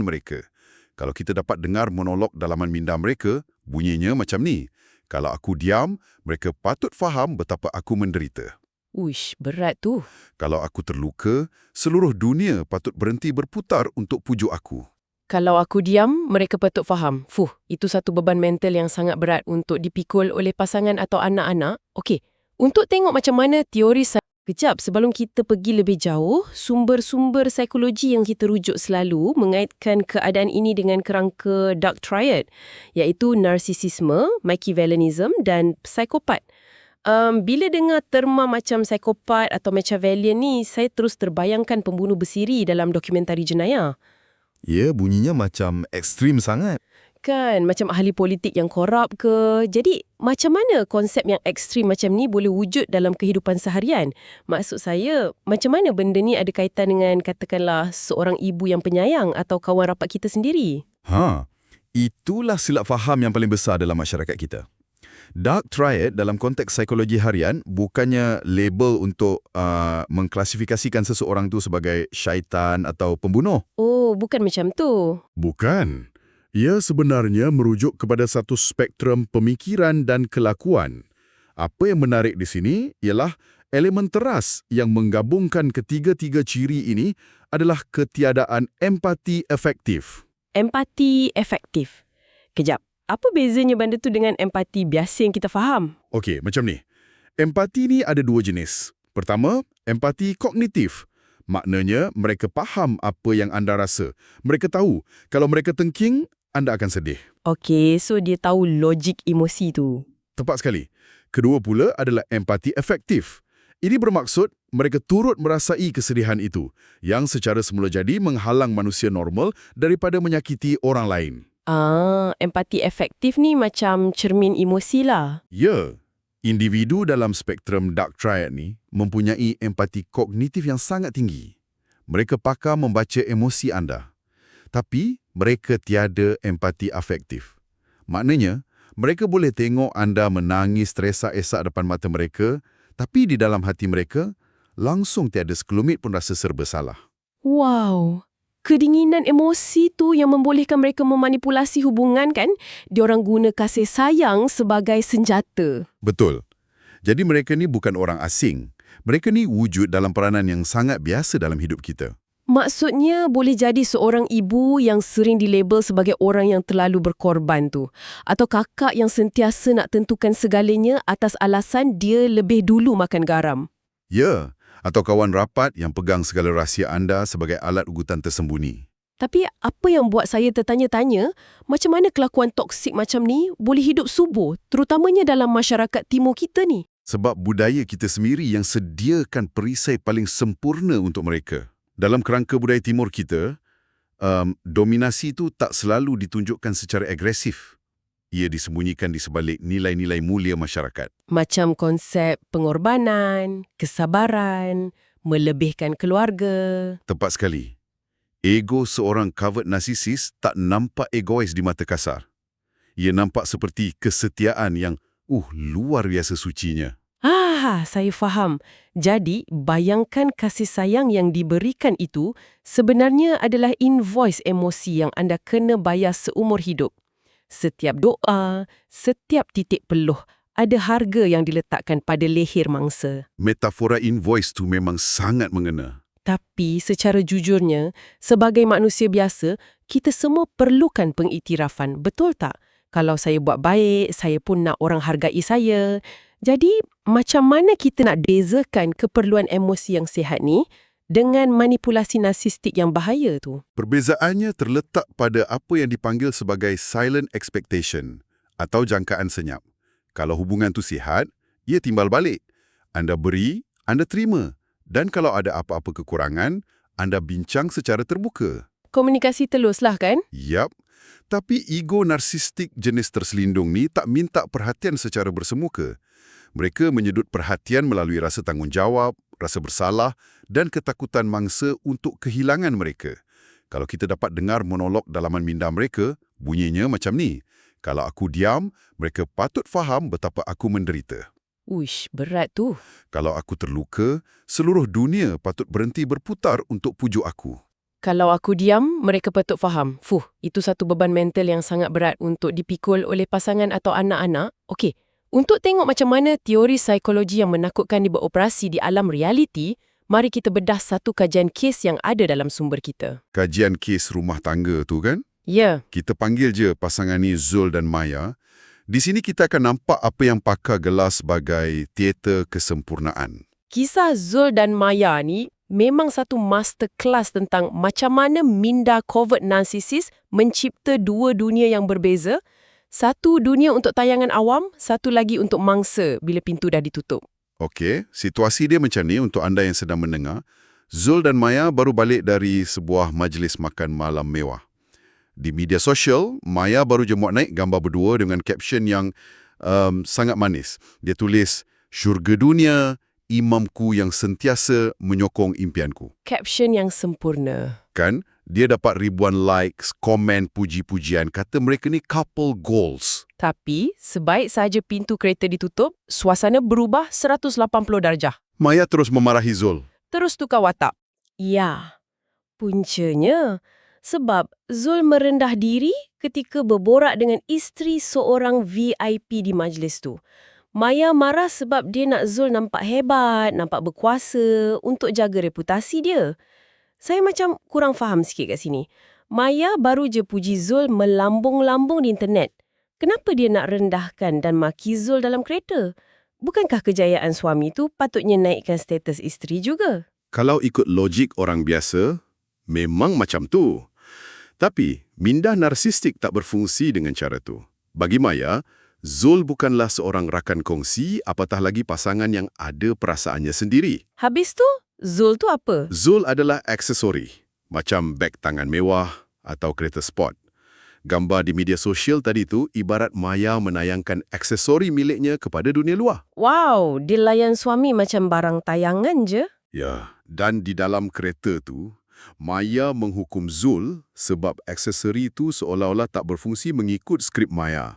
mereka. Kalau kita dapat dengar monolog dalaman minda mereka, bunyinya macam ni. Kalau aku diam, mereka patut faham betapa aku menderita. Uish, berat tu. Kalau aku terluka, seluruh dunia patut berhenti berputar untuk pujuk aku. Kalau aku diam, mereka patut faham. Itu satu beban mental yang sangat berat untuk dipikul oleh pasangan atau anak-anak. Okey, untuk tengok macam mana teori kejap, sebelum kita pergi lebih jauh, sumber-sumber psikologi yang kita rujuk selalu mengaitkan keadaan ini dengan kerangka dark triad, iaitu narsisisme, Machiavellianism dan psikopat. Bila dengar terma macam psikopat atau Machiavellian ni, saya terus terbayangkan pembunuh bersiri dalam dokumentari jenayah. Ya, bunyinya macam ekstrim sangat. Kan, macam ahli politik yang korup ke. Jadi, macam mana konsep yang ekstrim macam ni boleh wujud dalam kehidupan seharian? Maksud saya, macam mana benda ni ada kaitan dengan katakanlah seorang ibu yang penyayang atau kawan rapat kita sendiri? Itulah silap faham yang paling besar dalam masyarakat kita. Dark triad dalam konteks psikologi harian bukannya label untuk mengklasifikasikan seseorang tu sebagai syaitan atau pembunuh. Oh, bukan macam tu. Bukan. Ia sebenarnya merujuk kepada satu spektrum pemikiran dan kelakuan. Apa yang menarik di sini ialah elemen teras yang menggabungkan ketiga-tiga ciri ini adalah ketiadaan empati efektif. Empati efektif. Kejap, apa bezanya benda tu dengan empati biasa yang kita faham? Okey, macam ni. Empati ni ada dua jenis. Pertama, empati kognitif. Maknanya, mereka faham apa yang anda rasa. Mereka tahu, kalau mereka tengking, anda akan sedih. Okey, so dia tahu logik emosi tu. Tepat sekali. Kedua pula adalah empati efektif. Ini bermaksud mereka turut merasai kesedihan itu, yang secara semula jadi menghalang manusia normal daripada menyakiti orang lain. Empati efektif ni macam cermin emosi lah. Ya, individu dalam spektrum dark triad ni mempunyai empati kognitif yang sangat tinggi. Mereka pakar membaca emosi anda. Tapi, mereka tiada empati afektif. Maknanya, mereka boleh tengok anda menangis teresak-esak depan mata mereka, tapi di dalam hati mereka, langsung tiada sekelumit pun rasa serba salah. Wow, kedinginan emosi tu yang membolehkan mereka memanipulasi hubungan kan? Diorang guna kasih sayang sebagai senjata. Betul. Jadi mereka ni bukan orang asing. Mereka ni wujud dalam peranan yang sangat biasa dalam hidup kita. Maksudnya boleh jadi seorang ibu yang sering dilabel sebagai orang yang terlalu berkorban tu. Atau kakak yang sentiasa nak tentukan segalanya atas alasan dia lebih dulu makan garam. Ya, atau kawan rapat yang pegang segala rahsia anda sebagai alat ugutan tersembunyi. Tapi apa yang buat saya tertanya-tanya, macam mana kelakuan toksik macam ni boleh hidup subur, terutamanya dalam masyarakat timur kita ni? Sebab budaya kita sendiri yang sediakan perisai paling sempurna untuk mereka. Dalam kerangka budaya timur kita, dominasi itu tak selalu ditunjukkan secara agresif. Ia disembunyikan di sebalik nilai-nilai mulia masyarakat. Macam konsep pengorbanan, kesabaran, melebihkan keluarga. Tepat sekali. Ego seorang covert narsisis tak nampak egois di mata kasar. Ia nampak seperti kesetiaan yang luar biasa sucinya. Saya faham. Jadi, bayangkan kasih sayang yang diberikan itu sebenarnya adalah invoice emosi yang anda kena bayar seumur hidup. Setiap doa, setiap titik peluh, ada harga yang diletakkan pada leher mangsa. Metafora invoice tu memang sangat mengena. Tapi secara jujurnya, sebagai manusia biasa, kita semua perlukan pengiktirafan, betul tak? Kalau saya buat baik, saya pun nak orang hargai saya. Jadi, macam mana kita nak bezakan keperluan emosi yang sihat ni dengan manipulasi narsistik yang bahaya tu? Perbezaannya terletak pada apa yang dipanggil sebagai silent expectation atau jangkaan senyap. Kalau hubungan tu sihat, ia timbal balik. Anda beri, anda terima. Dan kalau ada apa-apa kekurangan, anda bincang secara terbuka. Komunikasi teluslah kan? Yap. Tapi ego narsistik jenis terselindung ni tak minta perhatian secara bersemuka. Mereka menyedut perhatian melalui rasa tanggungjawab, rasa bersalah dan ketakutan mangsa untuk kehilangan mereka. Kalau kita dapat dengar monolog dalaman minda mereka, bunyinya macam ni. Kalau aku diam, mereka patut faham betapa aku menderita. Uish, berat tu. Kalau aku terluka, seluruh dunia patut berhenti berputar untuk pujuk aku. Kalau aku diam, mereka patut faham. Itu satu beban mental yang sangat berat untuk dipikul oleh pasangan atau anak-anak. Okey, untuk tengok macam mana teori psikologi yang menakutkan beroperasi di alam realiti, mari kita bedah satu kajian kes yang ada dalam sumber kita. Kajian kes rumah tangga tu kan? Ya, Kita panggil je pasangan ni Zul dan Maya. Di sini kita akan nampak apa yang pakar gelar sebagai teater kesempurnaan. kisah Zul dan Maya ni memang satu masterclass tentang macam mana minda covert narsisis mencipta dua dunia yang berbeza. Satu dunia untuk tayangan awam, satu lagi untuk mangsa bila pintu dah ditutup. Okey, situasi dia macam ni untuk anda yang sedang mendengar. Zul dan Maya baru balik dari sebuah majlis makan malam mewah. Di media sosial, Maya baru je muat naik gambar berdua dengan caption yang sangat manis. Dia tulis, "Syurga dunia, imamku yang sentiasa menyokong impianku." Caption yang sempurna. Kan? Dia dapat ribuan likes, komen, puji-pujian. Kata mereka ni couple goals. Tapi, sebaik saja pintu kereta ditutup, suasana berubah 180 darjah. Maya terus memarahi Zul. Terus tukar watak. Ya, puncanya sebab Zul merendah diri ketika berborak dengan isteri seorang VIP di majlis tu. Maya marah sebab dia nak Zul nampak hebat, nampak berkuasa untuk jaga reputasi dia. Saya macam kurang faham sikit kat sini. Maya baru je puji Zul melambung-lambung di internet. Kenapa dia nak rendahkan dan maki Zul dalam kereta? Bukankah kejayaan suami tu patutnya naikkan status isteri juga? Kalau ikut logik orang biasa, memang macam tu. Tapi, minda narsistik tak berfungsi dengan cara tu. Bagi Maya, Zul bukanlah seorang rakan kongsi, apatah lagi pasangan yang ada perasaannya sendiri. Habis tu, Zul tu apa? Zul adalah aksesori, macam beg tangan mewah atau kereta sport. Gambar di media sosial tadi tu ibarat Maya menayangkan aksesori miliknya kepada dunia luar. Wow, dia layan suami macam barang tayangan je. Ya, dan di dalam kereta tu, Maya menghukum Zul sebab aksesori tu seolah-olah tak berfungsi mengikut skrip Maya.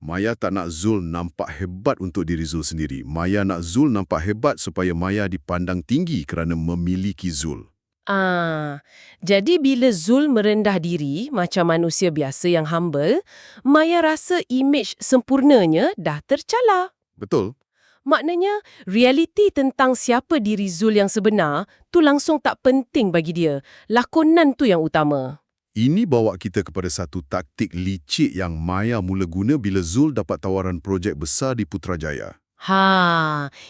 Maya tak nak Zul nampak hebat untuk diri Zul sendiri. Maya nak Zul nampak hebat supaya Maya dipandang tinggi kerana memiliki Zul. Jadi bila Zul merendah diri macam manusia biasa yang humble, Maya rasa imej sempurnanya dah tercalar. Betul? Maknanya, realiti tentang siapa diri Zul yang sebenar tu langsung tak penting bagi dia. Lakonan tu yang utama. Ini bawa kita kepada satu taktik licik yang Maya mula guna bila Zul dapat tawaran projek besar di Putrajaya.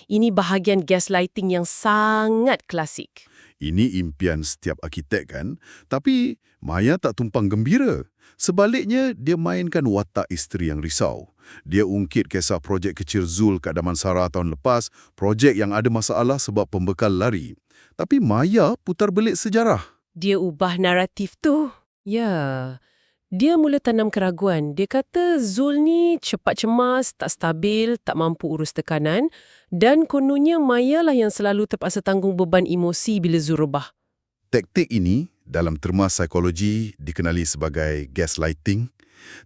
Ini bahagian gaslighting yang sangat klasik. Ini impian setiap arkitek kan? Tapi Maya tak tumpang gembira. Sebaliknya, dia mainkan watak isteri yang risau. Dia ungkit kisah projek kecil Zul kat Damansara tahun lepas, projek yang ada masalah sebab pembekal lari. Tapi Maya putar belik sejarah. Dia ubah naratif tu. Ya, dia mula tanam keraguan. Dia kata Zul ni cepat cemas, tak stabil, tak mampu urus tekanan dan kononnya Maya lah yang selalu terpaksa tanggung beban emosi bila Zul rebah. Taktik ini dalam terma psikologi dikenali sebagai gaslighting,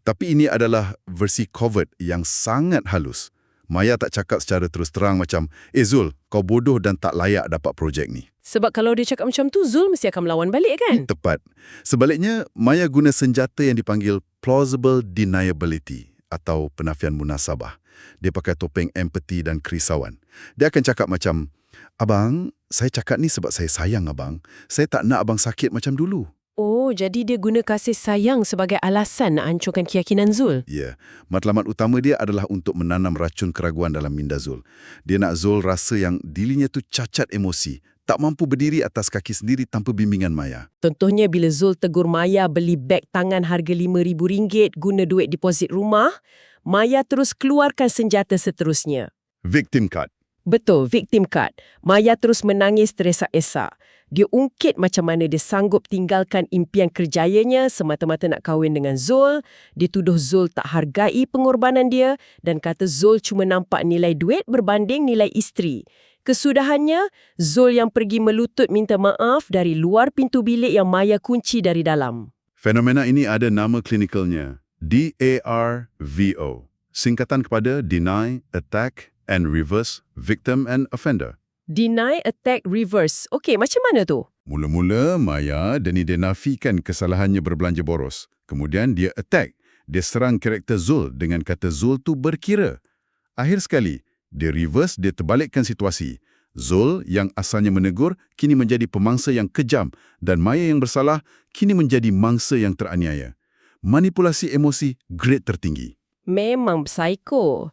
tapi ini adalah versi covert yang sangat halus. Maya tak cakap secara terus terang macam, Zul, kau bodoh dan tak layak dapat projek ni. Sebab kalau dia cakap macam tu, Zul mesti akan melawan balik kan? Tepat. Sebaliknya, Maya guna senjata yang dipanggil plausible deniability atau penafian munasabah. Dia pakai topeng empati dan kerisauan. Dia akan cakap macam, Abang, saya cakap ni sebab saya sayang abang. Saya tak nak abang sakit macam dulu. Oh, jadi dia guna kasih sayang sebagai alasan nak hancurkan keyakinan Zul? Ya, matlamat utama dia adalah untuk menanam racun keraguan dalam minda Zul. Dia nak Zul rasa yang dirinya tu cacat emosi, tak mampu berdiri atas kaki sendiri tanpa bimbingan Maya. Contohnya bila Zul tegur Maya beli beg tangan harga RM5,000 guna duit deposit rumah, Maya terus keluarkan senjata seterusnya. Victim card. Betul, victim card. Maya terus menangis teresak-esak. Dia ungkit macam mana dia sanggup tinggalkan impian kerjayanya semata-mata nak kahwin dengan Zul. Dia tuduh Zul tak hargai pengorbanan dia dan kata Zul cuma nampak nilai duit berbanding nilai isteri. Kesudahannya, Zul yang pergi melutut minta maaf dari luar pintu bilik yang Maya kunci dari dalam. Fenomena ini ada nama klinikalnya, DARVO. Singkatan kepada Deny, Attack and Reverse, Victim and Offender. Deny, attack, reverse. Okey, macam mana tu? Mula-mula, Maya dia nafikan kesalahannya berbelanja boros. Kemudian dia attack. Dia serang karakter Zul dengan kata Zul tu berkira. Akhir sekali, dia reverse, dia terbalikkan situasi. Zul yang asalnya menegur, kini menjadi pemangsa yang kejam dan Maya yang bersalah, kini menjadi mangsa yang teraniaya. Manipulasi emosi grade tertinggi. Memang psiko.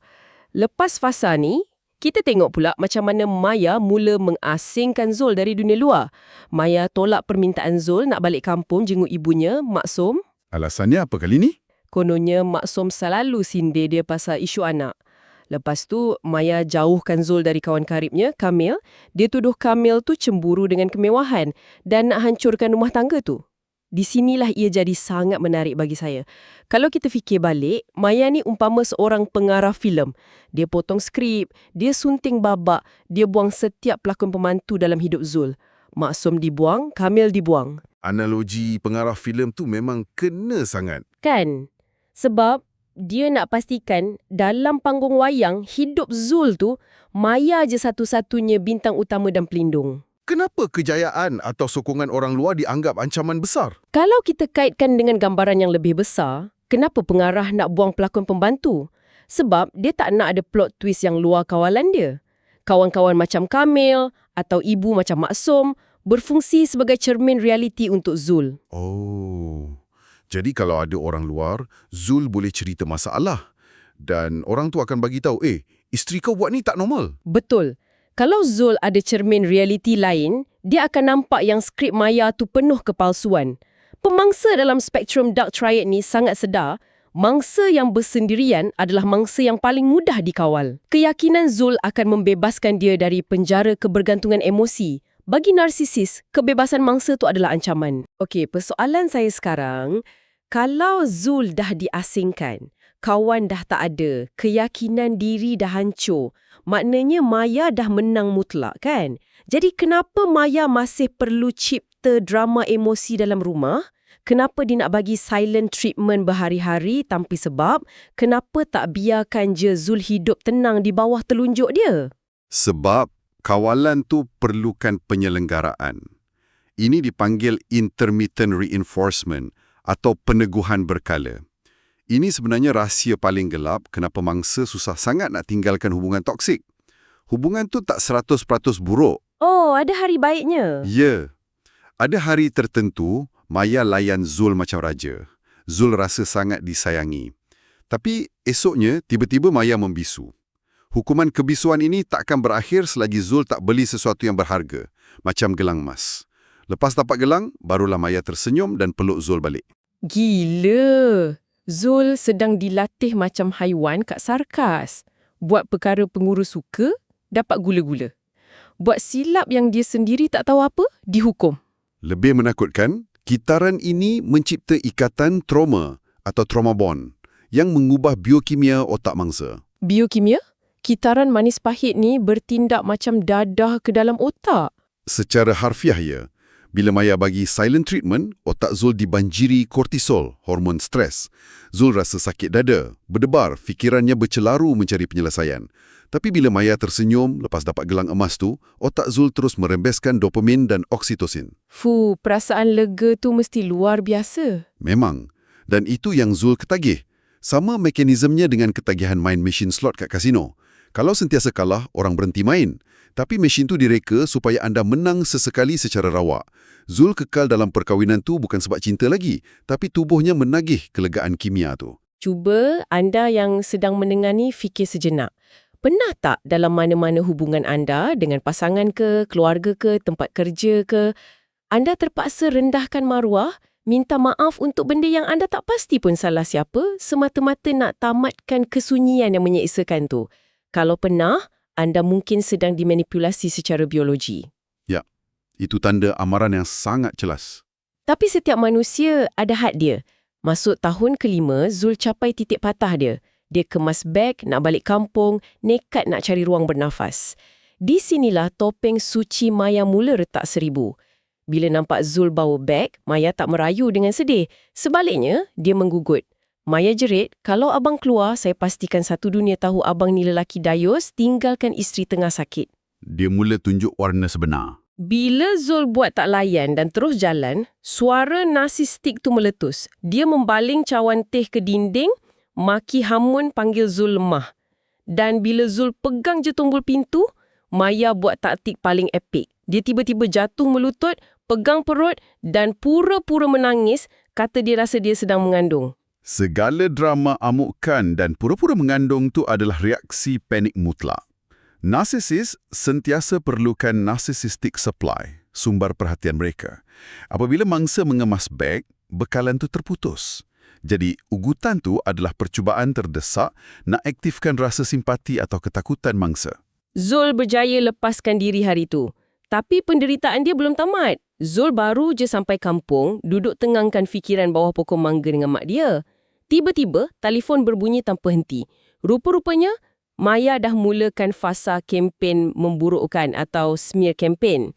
Lepas fasa ni, kita tengok pula macam mana Maya mula mengasingkan Zul dari dunia luar. Maya tolak permintaan Zul nak balik kampung jenguk ibunya, Mak Som. Alasannya apa kali ni? Kononnya Mak Som selalu sindir dia pasal isu anak. Lepas tu, Maya jauhkan Zul dari kawan karibnya, Kamil. Dia tuduh Kamil tu cemburu dengan kemewahan dan nak hancurkan rumah tangga tu. Di sinilah ia jadi sangat menarik bagi saya. Kalau kita fikir balik, Maya ni umpama seorang pengarah filem. Dia potong skrip, dia sunting babak, dia buang setiap pelakon pembantu dalam hidup Zul. Mak Som dibuang, Kamil dibuang. Analogi pengarah filem tu memang kena sangat. Kan? Sebab dia nak pastikan dalam panggung wayang, hidup Zul tu, Maya je satu-satunya bintang utama dan pelindung. Kenapa kejayaan atau sokongan orang luar dianggap ancaman besar? Kalau kita kaitkan dengan gambaran yang lebih besar, kenapa pengarah nak buang pelakon pembantu? Sebab dia tak nak ada plot twist yang luar kawalan dia. Kawan-kawan macam Kamil atau ibu macam Mak Som berfungsi sebagai cermin realiti untuk Zul. Oh, jadi kalau ada orang luar, Zul boleh cerita masalah. Dan orang tu akan bagi tahu, isteri kau buat ni tak normal. Betul. Kalau Zul ada cermin realiti lain, dia akan nampak yang skrip Maya tu penuh kepalsuan. Pemangsa dalam spektrum Dark Triad ni sangat sedar, mangsa yang bersendirian adalah mangsa yang paling mudah dikawal. Keyakinan Zul akan membebaskan dia dari penjara kebergantungan emosi. Bagi narsisis, kebebasan mangsa tu adalah ancaman. Okey, persoalan saya sekarang, kalau Zul dah diasingkan, kawan dah tak ada, keyakinan diri dah hancur, maknanya Maya dah menang mutlak kan? Jadi kenapa Maya masih perlu cipta drama emosi dalam rumah? Kenapa dia nak bagi silent treatment berhari-hari tanpa sebab? Kenapa tak biarkan je Zul hidup tenang di bawah telunjuk dia? Sebab kawalan tu perlukan penyelenggaraan. Ini dipanggil intermittent reinforcement atau peneguhan berkala. Ini sebenarnya rahsia paling gelap kenapa mangsa susah sangat nak tinggalkan hubungan toksik. Hubungan tu tak 100% buruk. Oh, ada hari baiknya. Ya. Ada hari tertentu, Maya layan Zul macam raja. Zul rasa sangat disayangi. Tapi esoknya, tiba-tiba Maya membisu. Hukuman kebisuan ini takkan berakhir selagi Zul tak beli sesuatu yang berharga, macam gelang emas. Lepas dapat gelang, barulah Maya tersenyum dan peluk Zul balik. Gila! Zul sedang dilatih macam haiwan kat sarkas. Buat perkara pengurus suka, dapat gula-gula. Buat silap yang dia sendiri tak tahu apa, dihukum. Lebih menakutkan, kitaran ini mencipta ikatan trauma atau trauma bond yang mengubah biokimia otak mangsa. Biokimia? Kitaran manis pahit ni bertindak macam dadah ke dalam otak. Secara harfiah ya, bila Maya bagi silent treatment, otak Zul dibanjiri kortisol, hormon stres. Zul rasa sakit dada, berdebar, fikirannya bercelaru mencari penyelesaian. Tapi bila Maya tersenyum lepas dapat gelang emas tu, otak Zul terus merembeskan dopamin dan oksitosin. Perasaan lega tu mesti luar biasa. Memang. Dan itu yang Zul ketagih. Sama mekanismenya dengan ketagihan main mesin slot kat kasino. Kalau sentiasa kalah, orang berhenti main. Tapi mesin tu direka supaya anda menang sesekali secara rawak. Zul kekal dalam perkahwinan tu bukan sebab cinta lagi, tapi tubuhnya menagih kelegaan kimia tu. Cuba anda yang sedang mendengar ni fikir sejenak. Pernah tak dalam mana-mana hubungan anda dengan pasangan ke, keluarga ke, tempat kerja ke, anda terpaksa rendahkan maruah, minta maaf untuk benda yang anda tak pasti pun salah siapa, semata-mata nak tamatkan kesunyian yang menyeksakan tu? Kalau pernah, anda mungkin sedang dimanipulasi secara biologi. Ya, itu tanda amaran yang sangat jelas. Tapi setiap manusia ada had dia. Masuk tahun ke-5, Zul capai titik patah dia. Dia kemas beg, nak balik kampung, nekat nak cari ruang bernafas. Di sinilah topeng suci Maya mula retak 1000. Bila nampak Zul bawa beg, Maya tak merayu dengan sedih. Sebaliknya, dia menggugut. Maya jerit, kalau abang keluar, saya pastikan satu dunia tahu abang ni lelaki dayus, tinggalkan isteri tengah sakit. Dia mula tunjuk warna sebenar. Bila Zul buat tak layan dan terus jalan, suara narsistik tu meletus. Dia membaling cawan teh ke dinding, maki hamun panggil Zul lemah. Dan bila Zul pegang je tombol pintu, Maya buat taktik paling epik. Dia tiba-tiba jatuh melutut, pegang perut dan pura-pura menangis, kata dia rasa dia sedang mengandung. Segala drama amukan dan pura-pura mengandung tu adalah reaksi panik mutlak. Narsisis sentiasa perlukan narcissistic supply, sumber perhatian mereka. Apabila mangsa mengemas beg, bekalan tu terputus. Jadi, ugutan tu adalah percubaan terdesak nak aktifkan rasa simpati atau ketakutan mangsa. Zul berjaya lepaskan diri hari tu. Tapi penderitaan dia belum tamat. Zul baru je sampai kampung, duduk tengangkan fikiran bawah pokok mangga dengan mak dia. Tiba-tiba, telefon berbunyi tanpa henti. Rupa-rupanya, Maya dah mulakan fasa kempen memburukkan atau smear campaign.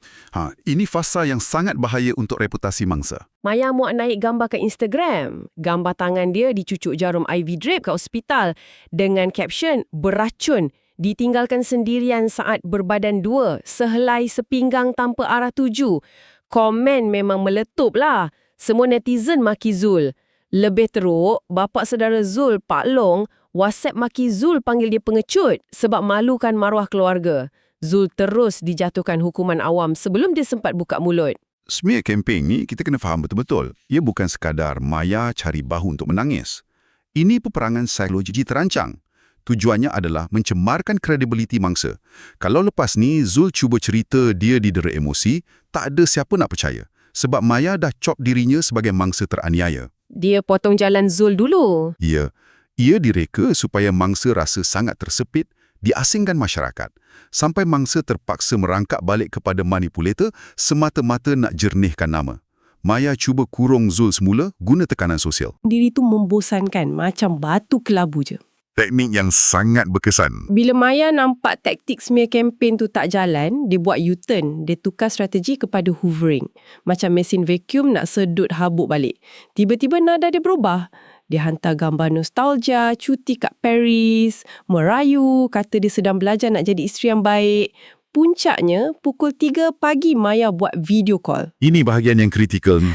Ini fasa yang sangat bahaya untuk reputasi mangsa. Maya muat naik gambar ke Instagram. Gambar tangan dia dicucuk jarum IV drip ke hospital dengan caption, beracun, ditinggalkan sendirian saat berbadan dua, sehelai sepinggang tanpa arah tuju. Komen memang meletup lah. Semua netizen maki Zul. Lebih teruk, bapa saudara Zul, Pak Long, WhatsApp maki Zul panggil dia pengecut sebab malukan maruah keluarga. Zul terus dijatuhkan hukuman awam sebelum dia sempat buka mulut. Smear campaign ni kita kena faham betul-betul. Ia bukan sekadar Maya cari bahu untuk menangis. Ini peperangan psikologi terancang. Tujuannya adalah mencemarkan kredibiliti mangsa. Kalau lepas ni Zul cuba cerita dia didera emosi, tak ada siapa nak percaya. Sebab Maya dah cop dirinya sebagai mangsa teraniaya. Dia potong jalan Zul dulu. Ya. Ia direka supaya mangsa rasa sangat tersepit, diasingkan masyarakat, sampai mangsa terpaksa merangkak balik kepada manipulator semata-mata nak jernihkan nama. Maya cuba kurung Zul semula guna tekanan sosial. Diri tu membosankan, macam batu kelabu je. Teknik yang sangat berkesan. Bila Maya nampak taktik smear campaign tu tak jalan, dia buat U-turn. Dia tukar strategi kepada hoovering. Macam mesin vacuum nak sedut habuk balik. Tiba-tiba nada dia berubah. Dia hantar gambar nostalgia, cuti kat Paris, merayu, kata dia sedang belajar nak jadi isteri yang baik. Puncaknya, pukul 3 pagi Maya buat video call. Ini bahagian yang kritikal ni.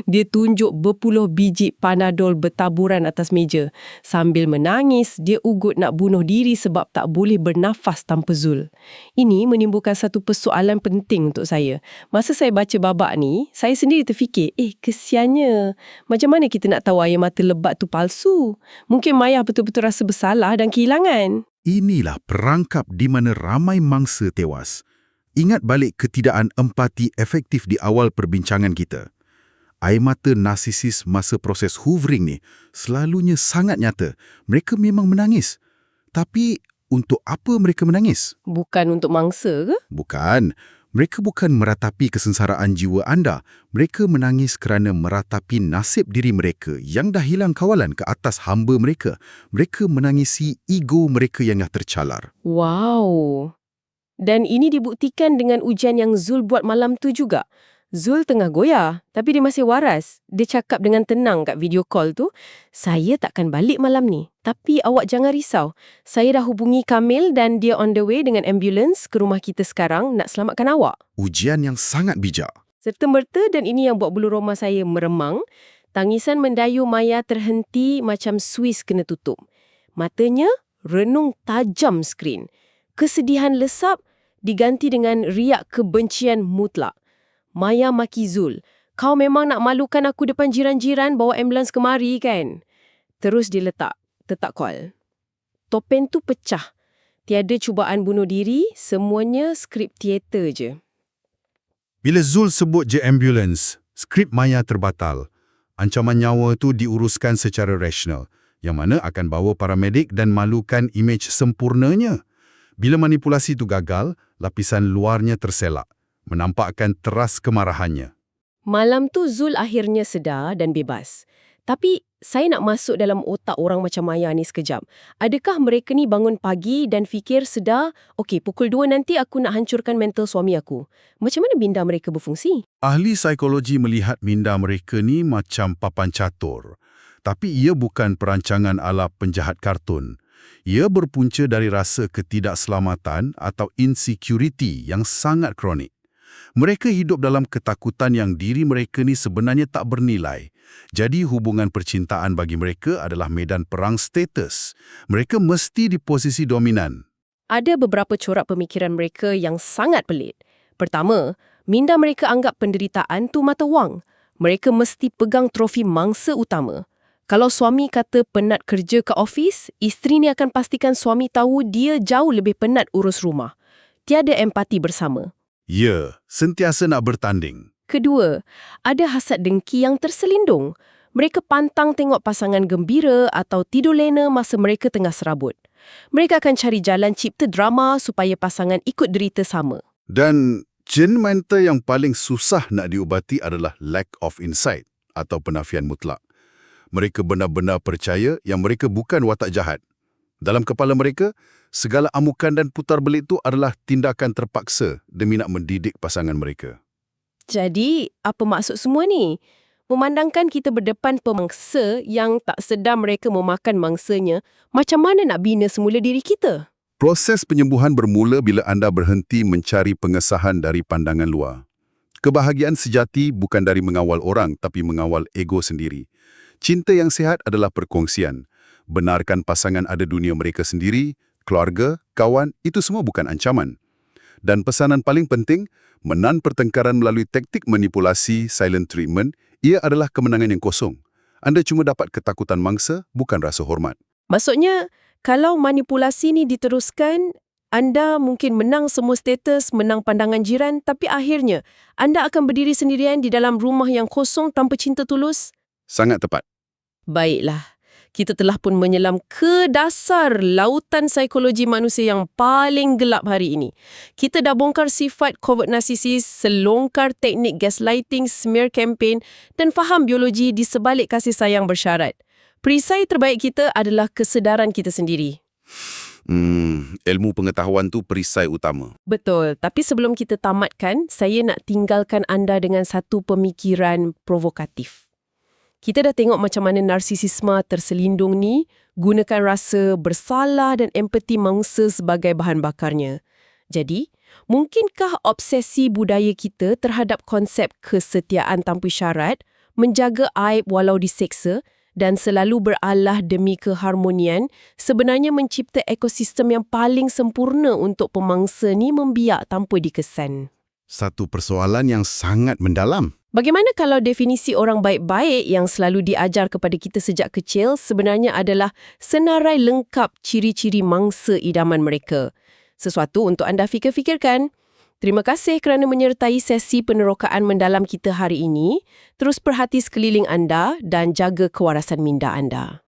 Dia tunjuk berpuluh biji Panadol bertaburan atas meja. Sambil menangis, dia ugut nak bunuh diri sebab tak boleh bernafas tanpa Zul. Ini menimbulkan satu persoalan penting untuk saya. Masa saya baca babak ni, saya sendiri terfikir, kesiannya. Macam mana kita nak tahu air mata lebat tu palsu? Mungkin Maya betul-betul rasa bersalah dan kehilangan. Inilah perangkap di mana ramai mangsa tewas. Ingat balik ketidakkan empati efektif di awal perbincangan kita. Air mata narsisis masa proses hoovering ni selalunya sangat nyata. Mereka memang menangis. Tapi untuk apa mereka menangis? Bukan untuk mangsa ke? Bukan. Mereka bukan meratapi kesengsaraan jiwa anda. Mereka menangis kerana meratapi nasib diri mereka yang dah hilang kawalan ke atas hamba mereka. Mereka menangisi ego mereka yang dah tercalar. Wow. Dan ini dibuktikan dengan ujian yang Zul buat malam tu juga. Zul tengah goyah, tapi dia masih waras. Dia cakap dengan tenang kat video call tu, saya takkan balik malam ni. Tapi awak jangan risau. Saya dah hubungi Kamil dan dia on the way dengan ambulans ke rumah kita sekarang nak selamatkan awak. Ujian yang sangat bijak. Serta-merta dan ini yang buat bulu roma saya meremang, tangisan mendayu Maya terhenti macam suis kena tutup. Matanya renung tajam skrin. Kesedihan lesap diganti dengan riak kebencian mutlak. Maya maki Zul, kau memang nak malukan aku depan jiran-jiran bawa ambulans kemari kan? Terus dia tetap call. Topeng tu pecah. Tiada cubaan bunuh diri, semuanya skrip teater je. Bila Zul sebut je ambulans, skrip Maya terbatal. Ancaman nyawa tu diuruskan secara rasional, yang mana akan bawa paramedik dan malukan imej sempurnanya. Bila manipulasi tu gagal, lapisan luarnya terselak, menampakkan teras kemarahannya. Malam tu Zul akhirnya sedar dan bebas. Tapi saya nak masuk dalam otak orang macam Maya ni sekejap. Adakah mereka ni bangun pagi dan fikir sedar, okey, pukul 2 nanti aku nak hancurkan mental suami aku. Macam mana minda mereka berfungsi? Ahli psikologi melihat minda mereka ni macam papan catur. Tapi ia bukan perancangan ala penjahat kartun. Ia berpunca dari rasa ketidakselamatan atau insecurity yang sangat kronik. Mereka hidup dalam ketakutan yang diri mereka ni sebenarnya tak bernilai. Jadi hubungan percintaan bagi mereka adalah medan perang status. Mereka mesti di posisi dominan. Ada beberapa corak pemikiran mereka yang sangat pelik. Pertama, minda mereka anggap penderitaan tu mata wang. Mereka mesti pegang trofi mangsa utama. Kalau suami kata penat kerja ke ofis, isteri ni akan pastikan suami tahu dia jauh lebih penat urus rumah. Tiada empati bersama. Ya, sentiasa nak bertanding. Kedua, ada hasad dengki yang terselindung. Mereka pantang tengok pasangan gembira atau tidur lena masa mereka tengah serabut. Mereka akan cari jalan cipta drama supaya pasangan ikut derita sama. Dan jin mental yang paling susah nak diubati adalah lack of insight atau penafian mutlak. Mereka benar-benar percaya yang mereka bukan watak jahat. Dalam kepala mereka, segala amukan dan putar belik itu adalah tindakan terpaksa demi nak mendidik pasangan mereka. Jadi, apa maksud semua ni? Memandangkan kita berdepan pemangsa yang tak sedar mereka memakan mangsanya, macam mana nak bina semula diri kita? Proses penyembuhan bermula bila anda berhenti mencari pengesahan dari pandangan luar. Kebahagiaan sejati bukan dari mengawal orang, tapi mengawal ego sendiri. Cinta yang sihat adalah perkongsian. Benarkan pasangan ada dunia mereka sendiri, keluarga, kawan, itu semua bukan ancaman. Dan pesanan paling penting, menan pertengkaran melalui taktik manipulasi, silent treatment, ia adalah kemenangan yang kosong. Anda cuma dapat ketakutan mangsa, bukan rasa hormat. Maksudnya, kalau manipulasi ni diteruskan, anda mungkin menang semua status, menang pandangan jiran, tapi akhirnya anda akan berdiri sendirian di dalam rumah yang kosong tanpa cinta tulus? Sangat tepat. Baiklah, kita telah pun menyelam ke dasar lautan psikologi manusia yang paling gelap hari ini. Kita dah bongkar sifat covert narcissist, selongkar teknik gaslighting, smear campaign dan faham biologi di sebalik kasih sayang bersyarat. Perisai terbaik kita adalah kesedaran kita sendiri. Ilmu pengetahuan tu perisai utama. Betul, tapi sebelum kita tamatkan, saya nak tinggalkan anda dengan satu pemikiran provokatif. Kita dah tengok macam mana narsisisme terselindung ni gunakan rasa bersalah dan empati mangsa sebagai bahan bakarnya. Jadi, mungkinkah obsesi budaya kita terhadap konsep kesetiaan tanpa syarat, menjaga aib walau diseksa dan selalu beralah demi keharmonian sebenarnya mencipta ekosistem yang paling sempurna untuk pemangsa ni membiak tanpa dikesan? Satu persoalan yang sangat mendalam. Bagaimana kalau definisi orang baik-baik yang selalu diajar kepada kita sejak kecil sebenarnya adalah senarai lengkap ciri-ciri mangsa idaman mereka? Sesuatu untuk anda fikir-fikirkan. Terima kasih kerana menyertai sesi penerokaan mendalam kita hari ini. Terus perhati sekeliling anda dan jaga kewarasan minda anda.